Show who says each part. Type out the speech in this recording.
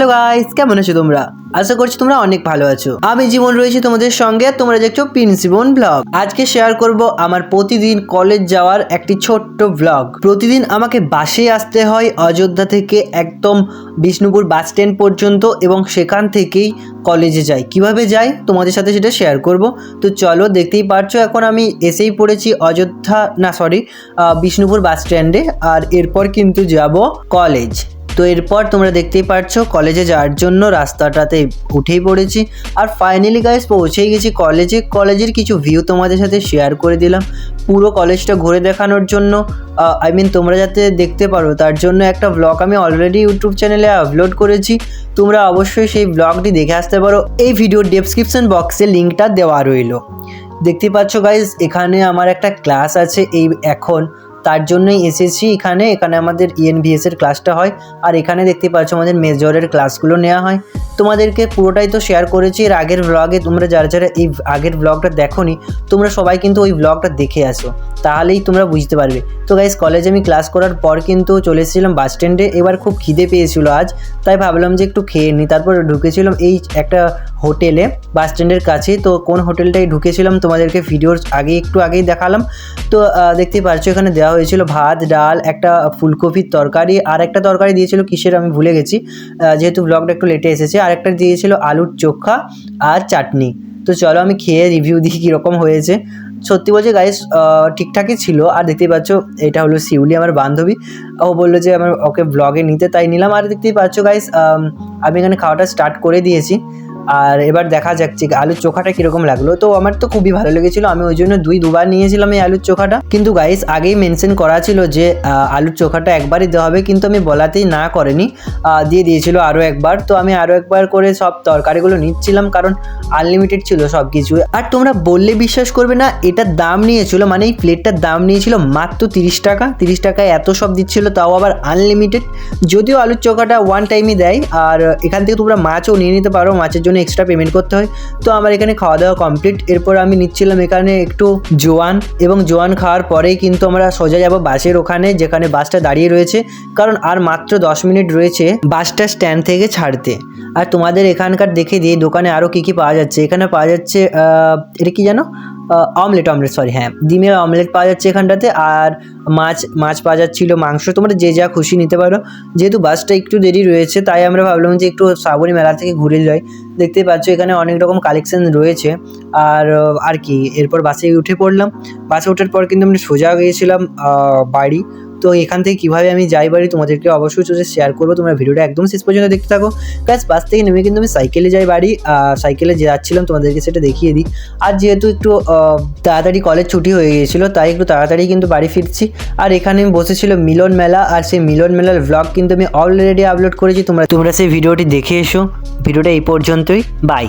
Speaker 1: Hello guys, কেমন আছো তোমরা? আশা করছি তোমরা অনেক ভালো আছো। আমি জীবন রয়েছি তোমাদের সঙ্গে। তোমরা দেখছো প্রিন্সিবন ব্লগ। আজকে শেয়ার করব আমার প্রতিদিন কলেজ যাওয়ার একটি ছোট্ট ব্লগ। প্রতিদিন আমাকে বাসে আসতে হয় অযোধ্যা থেকে একদম বিষ্ণুপুর বাস স্ট্যান্ড পর্যন্ত, এবং সেখান থেকেই কলেজে যাই। কিভাবে যাই তোমাদের সাথে সেটা শেয়ার করব। তো চলো, দেখতেই পারছো এখন আমি এসেই পড়েছি বিষ্ণুপুর বাস স্ট্যান্ডে। আর এরপর কিন্তু যাব কলেজ। তো এরপর তোমরা দেখতেই পাচ্ছ কলেজে যাওয়ার জন্য রাস্তাটাতে উঠেই পড়েছি। আর ফাইনালি গাইস পৌঁছেই গেছি কলেজে। কলেজের কিছু ভিউ তোমাদের সাথে শেয়ার করে দিলাম পুরো কলেজটা ঘুরে দেখানোর জন্য। তোমরা যাতে দেখতে পারো তার জন্য একটা ব্লগ আমি অলরেডি ইউটিউব চ্যানেলে আপলোড করেছি। তোমরা অবশ্যই সেই ব্লগটি দেখে আসতে পারো। এই ভিডিওর ডেসক্রিপশন বক্সে লিঙ্কটা দেওয়া রইল। দেখতেই পাচ্ছ গাইস, এখানে আমার একটা ক্লাস আছে এখন, তার জন্যই এসেছি এখানে আমাদের ENVS এর ক্লাসটা হয়। আর এখানে দেখতে পাচ্ছ আমাদের মেজরের ক্লাসগুলো নেওয়া হয়। তোমাদেরকে পুরোটাই তো শেয়ার করেছি এর আগের ব্লগে। তোমরা যারা এই আগের ব্লগটা দেখোনি, তোমরা সবাই কিন্তু ওই ব্লগটা দেখে আসো, তাহলেই তোমরা বুঝতে পারবে। তো গাইস, কলেজে আমি ক্লাস করার পর কিন্তু চলে এসেছিলাম বাস স্ট্যান্ডে। এবার খুব খিদে পেয়েছিল আজ, তাই ভাবলাম যে একটু খেয়ে নিই। তারপর ঢুকেছিলাম এই একটা হোটেলে বাস স্ট্যান্ডের কাছে। তো কোন হোটেলটায় ঢুকেছিলাম তোমাদেরকে ভিডিওর একটু আগেই দেখালাম। তো দেখতেই পারছো এখানে দেওয়া হয়েছিল ভাত, ডাল, একটা ফুলকপির তরকারি, আর একটা তরকারি দিয়েছিল কিসের আমি ভুলে গেছি, যেহেতু ব্লগটা একটু লেটে এসেছে। আর একটা দিয়েছিল আলুর চোখা আর চাটনি। তো চলো আমি খেয়ে রিভিউ দিই কীরকম হয়েছে। সত্যি বলছে গাইস, ঠিকঠাকই ছিল। আর দেখতেই পাচ্ছ এটা হলো শিউলি, আমার বান্ধবী। ও বললো যে ওকে ব্লগে নিতে, তাই নিলাম। আর দেখতেই পাচ্ছ গাইস, আমি এখানে খাওয়াটা স্টার্ট করে দিয়েছি। আর এবার দেখা যাচ্ছে আলুর চোখাটা কীরকম লাগলো। তো আমার তো খুবই ভালো লেগেছিলো, আমি ওই জন্য দুবার নিয়েছিলাম এই আলুর চোখাটা। কিন্তু গাইস আগেই মেনশন করা ছিল যে আলুর চোখাটা একবারই দেওয়া হবে, কিন্তু আমি বলাতেই না করেনি, দিয়ে দিয়েছিল আরও একবার। তো আমি আরও একবার করে সব তরকারিগুলো নিচ্ছিলাম, কারণ আনলিমিটেড ছিল সব কিছু। আর তোমরা বললে বিশ্বাস করবে না, এটার দাম নিয়েছিল, মানে এই প্লেটটার দাম নিয়েছিল মাত্র 30 টাকা। 30 টাকায় এত সব দিচ্ছিল, তাও আবার আনলিমিটেড। যদিও আলুর চোখাটা ওয়ান টাইমই দেয়। আর এখান থেকে তোমরা মাছও নিয়ে নিতে পারো, মাছের জন্য এক্সট্রা পেমেন্ট করতে হয়। তো আমার এখানে খাওয়া দাওয়া কমপ্লিট। এরপর আমি নিচ্ছিলাম এখানে একটু জোয়ান, এবং জোয়ান খাওয়ার পরেই কিন্তু আমরা সোজা যাব বাসের ওখানে, যেখানে বাসটা দাঁড়িয়ে রয়েছে, কারণ আর মাত্র 10 মিনিট রয়েছে বাসটা স্ট্যান্ড থেকে ছাড়তে। আর তোমাদের এখানকার দেখে দিয়ে দোকানে আরও কী কী পাওয়া যাচ্ছে। এখানে পাওয়া যাচ্ছে এটা কি জানো, অমলেট, হ্যাঁ, ডিমের অমলেট পাওয়া যাচ্ছে এখানটাতে। আর মাছ পাওয়া যাচ্ছিলো, মাংস, তোমরা যে যা খুশি নিতে পারো। যেহেতু বাসটা একটু দেরি রয়েছে, তাই আমরা ভাবলাম যে একটু শ্রাবণী মেলা থেকে ঘুরে যাই। দেখতেই পাচ্ছ এখানে অনেক রকম কালেকশন রয়েছে। আর কি, এরপর বাসে উঠে পড়লাম। বাসে ওঠার পর কিন্তু আমরা সোজা গিয়েছিলাম বাড়ি। তো এখান থেকে কীভাবে আমি যাই বাড়ি তোমাদেরকে অবশ্যই শেয়ার করবো। তোমরা ভিডিওটা একদম শেষ পর্যন্ত দেখতে থাকো। গাইস, বাস থেকে নেমে কিন্তু আমি সাইকেলে যাই বাড়ি। সাইকেলে যাচ্ছিলাম, তোমাদেরকে সেটা দেখিয়ে দিই। আর যেহেতু একটু তাড়াতাড়ি কলেজ ছুটি হয়ে গিয়েছিলো, তাই একটু তাড়াতাড়ি কিন্তু বাড়ি ফিরছি। আর এখানে বসেছিল মিলন মেলা, আর সেই মিলন মেলার ব্লগ কিন্তু আমি অলরেডি আপলোড করেছি। তোমরা সেই ভিডিওটি দেখে এসো। ভিডিওটা এই পর্যন্তই, বাই।